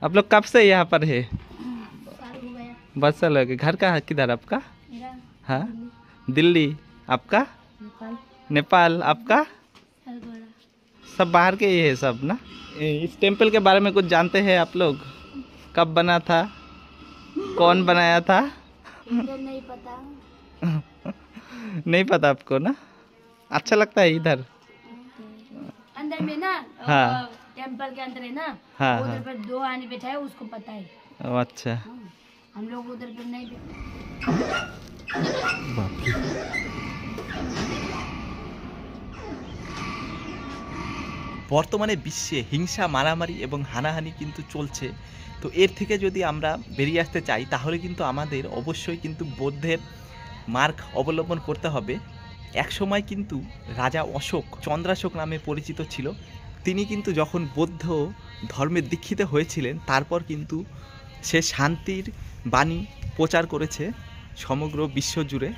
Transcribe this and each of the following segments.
आप लोग कब से यहाँ पर है? साल हो गया। बस साल हो गए। घर का है किधर आपका? मेरा हाँ, दिल्ली। आपका? नेपाल। नेपाल। आपका? अलगोड़ा। सब बाहर के ही है सब ना। इस टेम्पल के बारे में कुछ जानते हैं आप लोग? कब बना था? कौन बनाया था? इधर नहीं पता। नहीं पता आपको ना? अच्छा लगता है इधर? अंदर में ना, हाँ। टेम्पल के अंदर है ना, हाँ, उधर हाँ। पर 2 आने बैठा है, उसको पता है। अच्छा। हम लोग उधर पर नहीं बैठे। বর্তমানে বিশ্বে হিংসা মারামারি এবং হানাহানি কিন্তু চলছে। তো এর থেকে যদি আমরা বেরিয়ে আসতে চাই তাহলে কিন্তু আমাদের অবশ্যই কিন্তু বৌদ্ধের মার্গ অবলম্বন করতে হবে। একসময় কিন্তু রাজা অশোক চন্দ্রাশোক নামে পরিচিত ছিল। তিনি কিন্তু যখন বৌদ্ধ ধর্মে দীক্ষিত হয়েছিলেন তারপর কিন্তু সে শান্তির বাণী প্রচার করেছে সমগ্র বিশ্ব জুড়ে।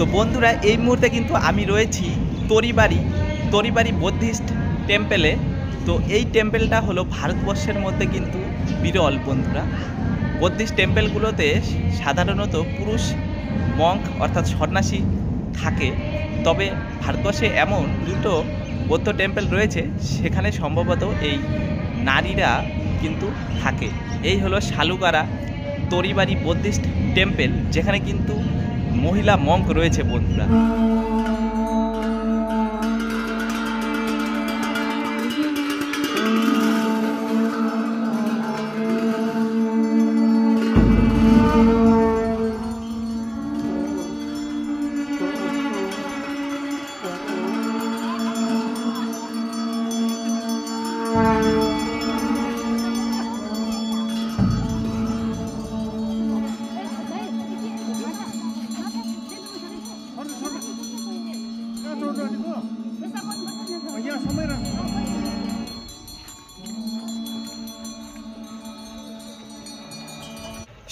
তো বন্ধুরা এই মুহূর্তে কিন্তু আমি রয়েছি তরিবাড়ি বুদ্ধিস্ট টেম্পেলে। তো এই টেম্পেলটা হলো ভারতবর্ষের মধ্যে কিন্তু বিরল বন্ধুরা। বুদ্ধিস্ট টেম্পেলগুলোতে সাধারণত পুরুষ মঙ্ক অর্থাৎ সন্ন্যাসী থাকে, তবে ভারতবর্ষে এমন 2টো বৌদ্ধ টেম্পেল রয়েছে সেখানে সম্ভবত এই নারীরা কিন্তু থাকে। এই হলো শালুগারা তরিবাড়ি বুদ্ধিস্ট টেম্পেল, যেখানে কিন্তু মহিলা মঙ্ক রয়েছে বন্ধুরা।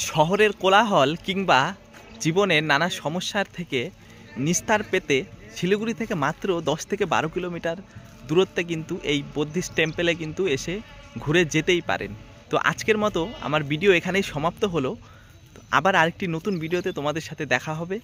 শহরের কোলাহল কিংবা জীবনের নানা সমস্যার থেকে নিস্তার পেতে শিলিগুড়ি থেকে মাত্র 10 থেকে 12 কিলোমিটার দূরত্বে কিন্তু এই বুদ্ধিস্ট টেম্পেলে কিন্তু এসে ঘুরে যেতেই পারেন। তো আজকের মতো আমার ভিডিও এখানেই সমাপ্ত হলো। আবার আরেকটি নতুন ভিডিওতে তোমাদের সাথে দেখা হবে।